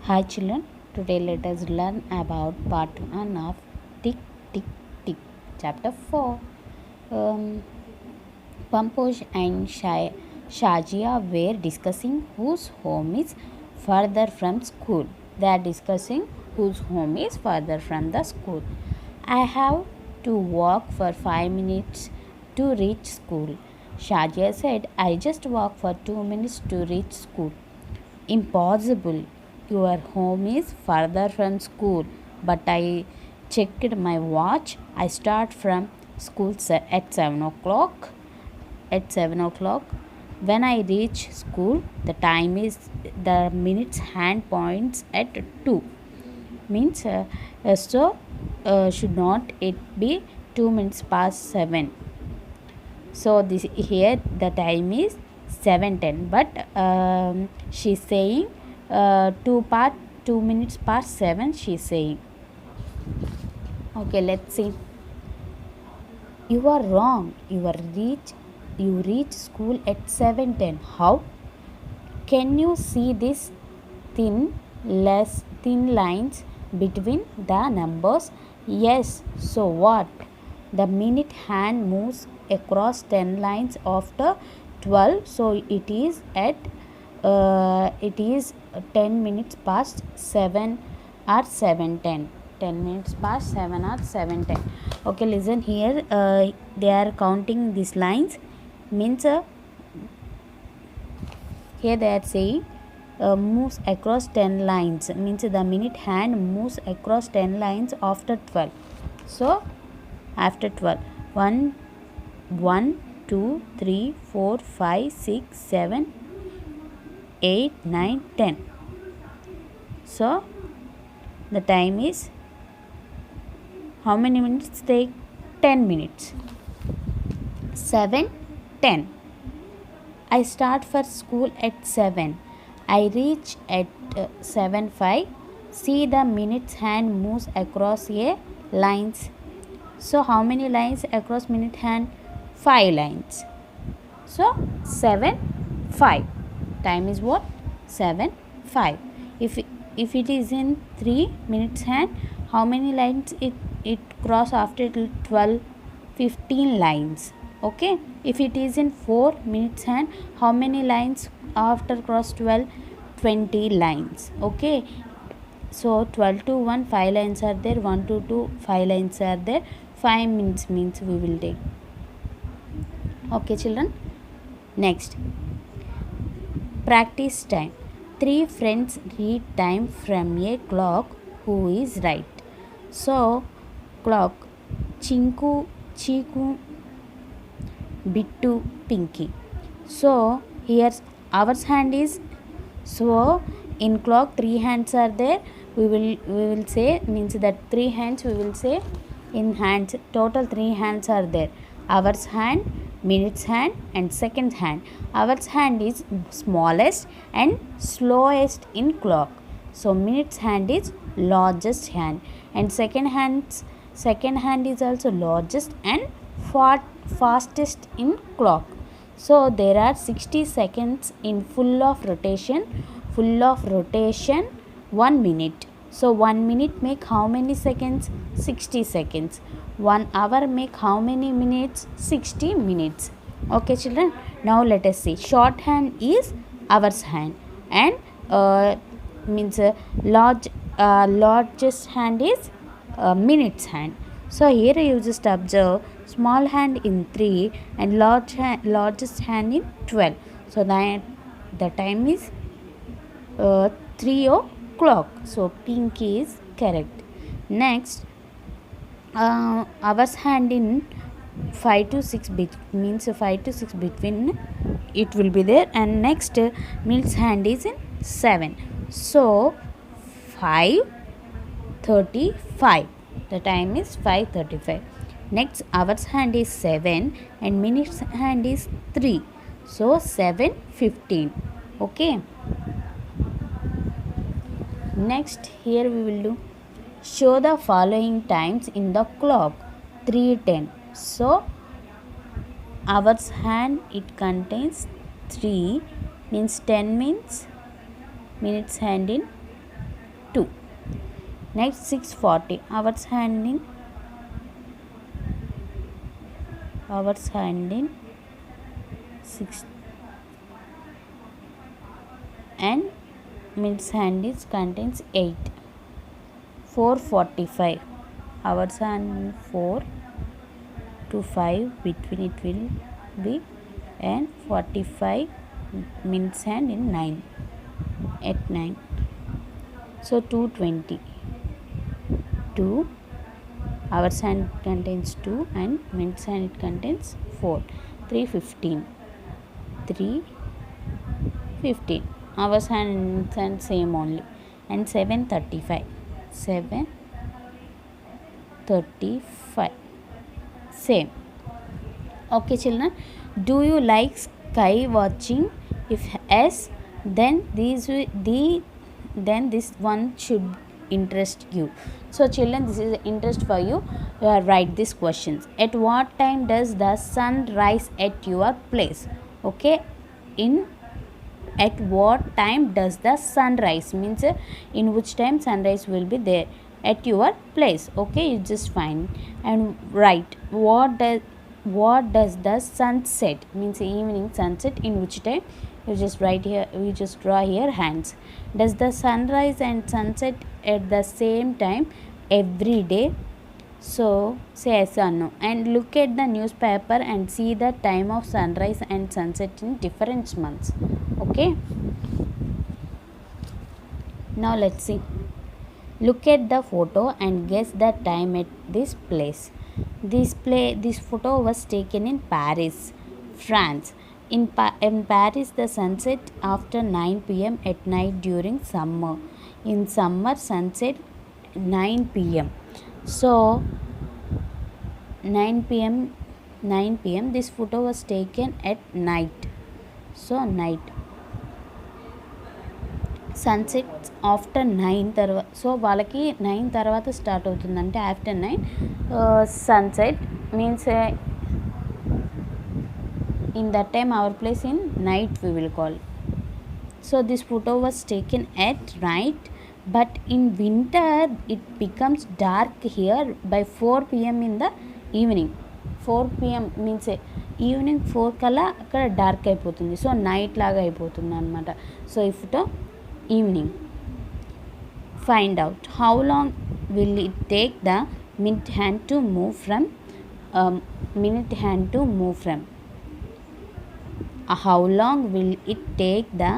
Hi children, today let us learn about part 1 of Tick Tick Tick, chapter 4. Um, Pampoj and Shajia were discussing whose home is further from school. They are discussing whose home is further from the school. I have to walk for 5 minutes to reach school. Shajia said, I just walk for 2 minutes to reach school. Impossible. Your home is further from school. But I checked my watch. I start from school at 7 o'clock. At 7 o'clock. When I reach school, the time is the minutes hand points at 2. Means should not it be 2 minutes past 7. So this here the time is 7:10, but she's saying 2 minutes past 7 she's saying. Okay, let's see. You are wrong. You reach school at 7:10. How? Can you see this thin lines between the numbers? Yes. So what? The minute hand moves across 10 lines after 12, so it is 10 minutes past 7 or 7:10. 10 minutes past 7 or 7:10. Okay, listen here. They are counting these lines. Means here they are saying moves across 10 lines. Means the minute hand moves across 10 lines after 12. So after 12, 1, 1, 2, 3, 4, 5, 6, 7, 8, 9, 10. So the time is how many minutes take? 10 minutes. 7, 10. I start for school at 7. I reach at 7:05. See the minutes hand moves across a lines. So how many lines across minute hand? 5 lines. So 7, 5. Time is what? 7, 5. If it is in 3 minutes hand, how many lines it cross after 12? 15 lines. Okay. If it is in 4 minutes hand, how many lines after cross 12? 20 lines. Okay. So 12 to 1, 5 lines are there. 1 to 2, 5 lines are there. 5 minutes means we will take. Okay children. Next. Practice time. 3 friends read time from a clock. Who is right? So clock. Chinku, Chiku, Bittu, Pinky. So here our hand is, so in clock 3 hands are there. We will say, means that 3 hands we will say in hands, total 3 hands are there. Hours hand, minutes hand and seconds hand. Hours hand is smallest and slowest in clock. So minutes hand is largest hand and second hand is also largest and fastest in clock. So there are 60 seconds in full of rotation 1 minute. So 1 minute make how many seconds? 60 seconds. 1 hour make how many minutes? 60 minutes. Okay children, now let us see. Shorthand is hours hand and means largest hand is minutes hand. So here you just observe small hand in 3 and largest hand in 12. So the time is 3 o'clock. So pink is correct. Next, hours hand in 5 to 6 means 5 to 6 between it will be there, and next minutes hand is in 7. So 5:35. The time is 5:35. Next hours hand is 7 and minutes hand is 3. So 7:15. Okay. Next here we will do show the following times in the clock. 3:10. So hours hand it contains 3 means 10 means minutes hand in 2. Next 6:40 hours hand in 6 and minutes hand is contains 8. 4:45 hours hand 4 to 5 between it will be, and 45 minutes hand in 9 at 9. So 2:20 2 hours hand contains 2 and minutes hand it contains 4. 3:15 3:15 hours hand and same only, and 7:35 same. Okay children, do you like sky watching? If yes, then then this one should interest you. So children, this is interest for you. Write these questions. At what time does the sun rise at your place? Okay, at what time does the sun rise means in which time sunrise will be there at your place. Okay, you just find and write what does the sunset means evening sunset in which time. You just write here, you just draw here hands. Does the sunrise and sunset at the same time every day? So say yes or no, and look at the newspaper and see the time of sunrise and sunset in different months. Okay, now let's see. Look at the photo and guess the time at this place. This photo was taken in Paris, France. In Paris, the sunset after 9 p.m. at night during summer. In summer, sunset 9 p.m. So 9 p.m. This photo was taken at night. So night. Sunset after 9 తర్వాత, so వాళ్ళకి 9 తర్వాత start అవుతుందంటే after 9 sunset means in that time our place in night we will call. So this photo was taken at night, but in winter it becomes dark here by 4 p.m. in the evening. 4 p.m. means evening 4 కల్లా అక్కడ dark అయిపోతుంది, so night లాగా అయిపోతుంది అనమాట. So ఈ photo evening. Find out how long will it take the minute hand to move from how long will it take the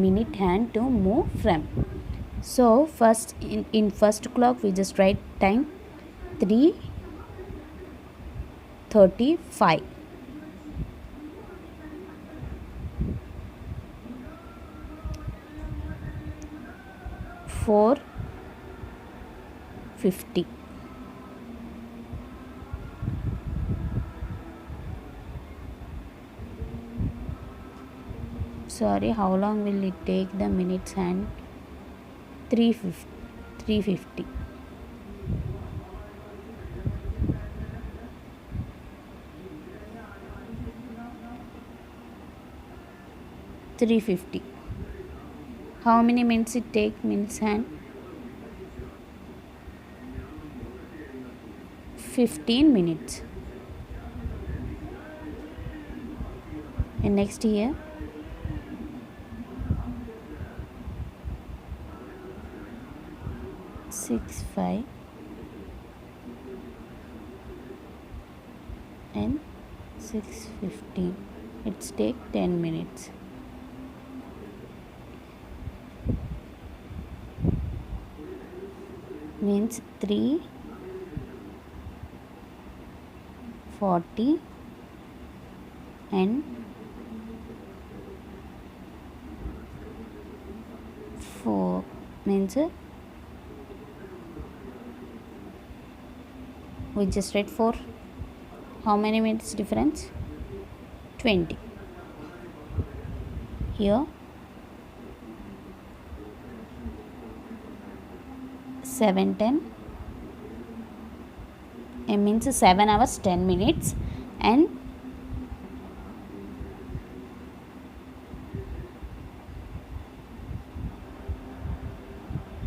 minute hand to move from? So first in first clock we just write time 3:35. 4:50. Sorry, how long will it take the minutes hand? 3:50. 3:50. How many minutes it take minutes hand? 15 minutes. And next here 6:5 and 6:15. It's take 10 minutes. Means 3:40 and 4 means we just write 4. How many minutes difference? 20. Here 7:10. It means 7 hours 10 minutes and 6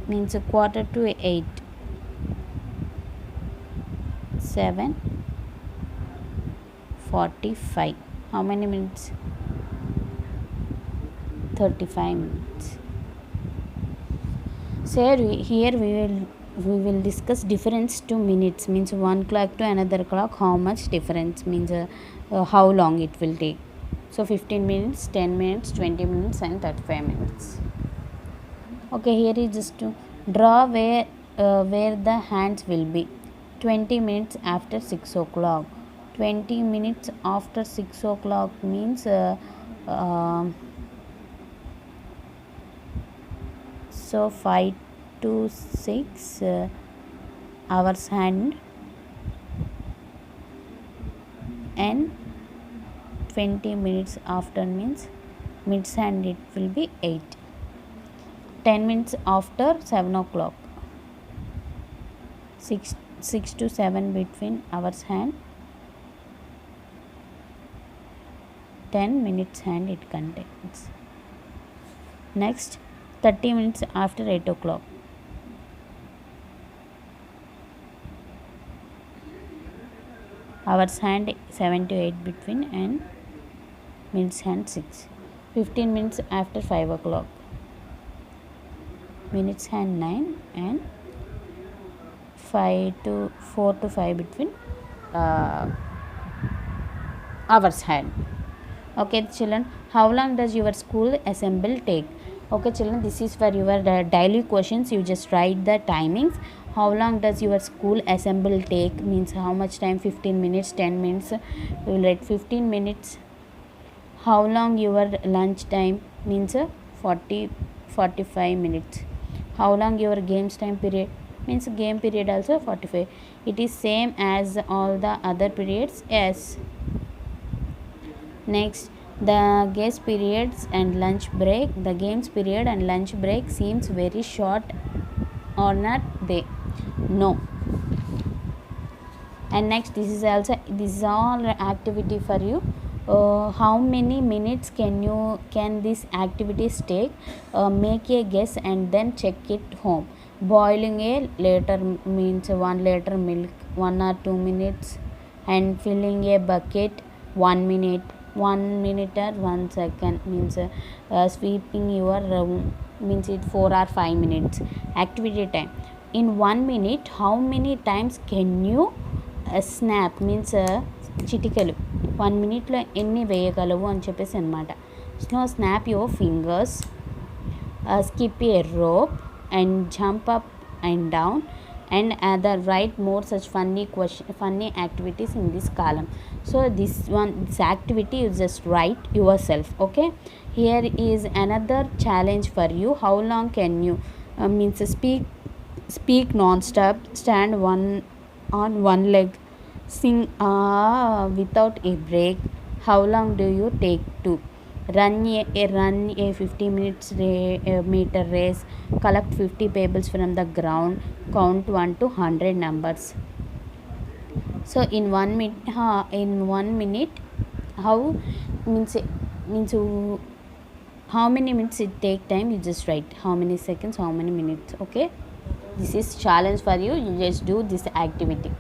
means a quarter to 8. 7:45. How many minutes? 35 minutes. So here we will discuss difference to minutes, means one clock to another clock, how much difference, means how long it will take. So 15 minutes, 10 minutes, 20 minutes and 35 minutes. Okay, here is just to draw where the hands will be. 20 minutes after 6 o'clock. 20 minutes after 6 o'clock means so 5 to 6 hours hand, and 20 minutes after means mids hand it will be 8. 10 minutes after 7 o'clock. 6 to 7 between hours hand. 10 minutes hand it contains. Next 30 minutes after 8 o'clock. Hours hand 7 to 8 between, and minutes hand 6. 15 minutes after 5 o'clock. Minutes hand 9, and 4 to 5 between hours hand. Okay children, how long does your school assemble take? Okay children, this is for your daily questions. You just write the timings. How long does your school assemble take, means how much time? 15 minutes, 10 minutes. We will write 15 minutes. How long your lunch time, means 45 minutes. How long your games time period, means game period also 45. It is same as all the other periods. Yes. Next, the games periods and lunch break. The games period and lunch break seems very short, or not they? No. And next, this is all activity for you. How many minutes can these activities take? Make a guess and then check it home. Boiling a liter means 1 liter milk, 1 or 2 minutes, and filling a bucket 1 minute. 1 minute or 1 second means sweeping your room means it 4 or 5 minutes. Activity time. In 1 minute, how many times can you snap, means చిటికలు 1 మినిట్లో ఎన్ని వేయగలవు అని చెప్పేసి అనమాట. So snap your fingers, skip a rope and jump up and down, and other write more such funny activities in this column. So this activity you just write yourself. Okay, here is another challenge for you. How long can you means speak non-stop, stand on one leg, sing without a break. How long do you take to run a 50 minutes meter race, collect 50 pebbles from the ground, count 1 to 100 numbers. So in 1 minute how means how many minutes it take time, you just write how many seconds, how many minutes. Okay, this is challenge for you. You just do this activity.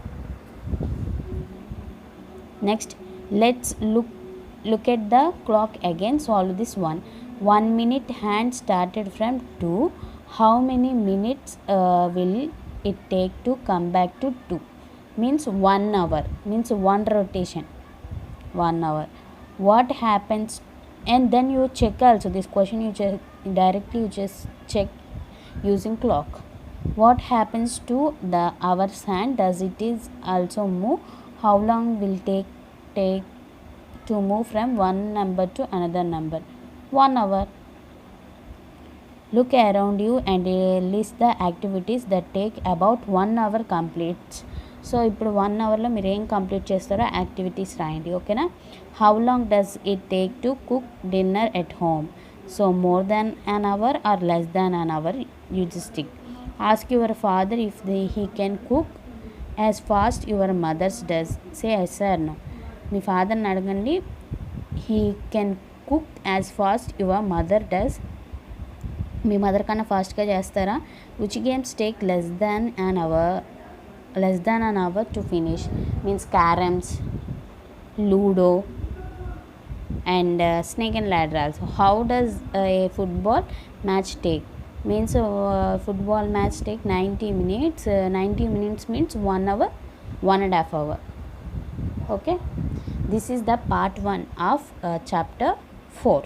Next, let's look at the clock again. Solve this one. 1 minute hand started from 2. How many minutes will it take to come back to 2? Means 1 hour, means 1 rotation, 1 hour. What happens? And then you check also this question, you just check using clock. What happens to the hour's hand? Does it is also move? How long will take to move from one number to another number? 1 hour. Look around you and list the activities that take about 1 hour complete. So ఇప్పుడు 1 అవర్లో మీరు ఏం complete చేస్తారో activities రాయండి. ఓకేనా? How long does it take to cook dinner at home? So more than an hour or less than an hour, you just tick. Ask your father if he can cook as fast your mother's does. Say yes or no. మీ ఫాదర్ని అడగండి, he can cook as fast your mother does. మీ mother కన్నా ఫాస్ట్గా చేస్తారా? Which games take less than an hour to finish? Means caroms, ludo, and snake and ladder also. How does a football match take? Means football match take 90 minutes. 90 minutes means 1 hour, 1.5 hour. Okay, this is the part 1 of chapter 4.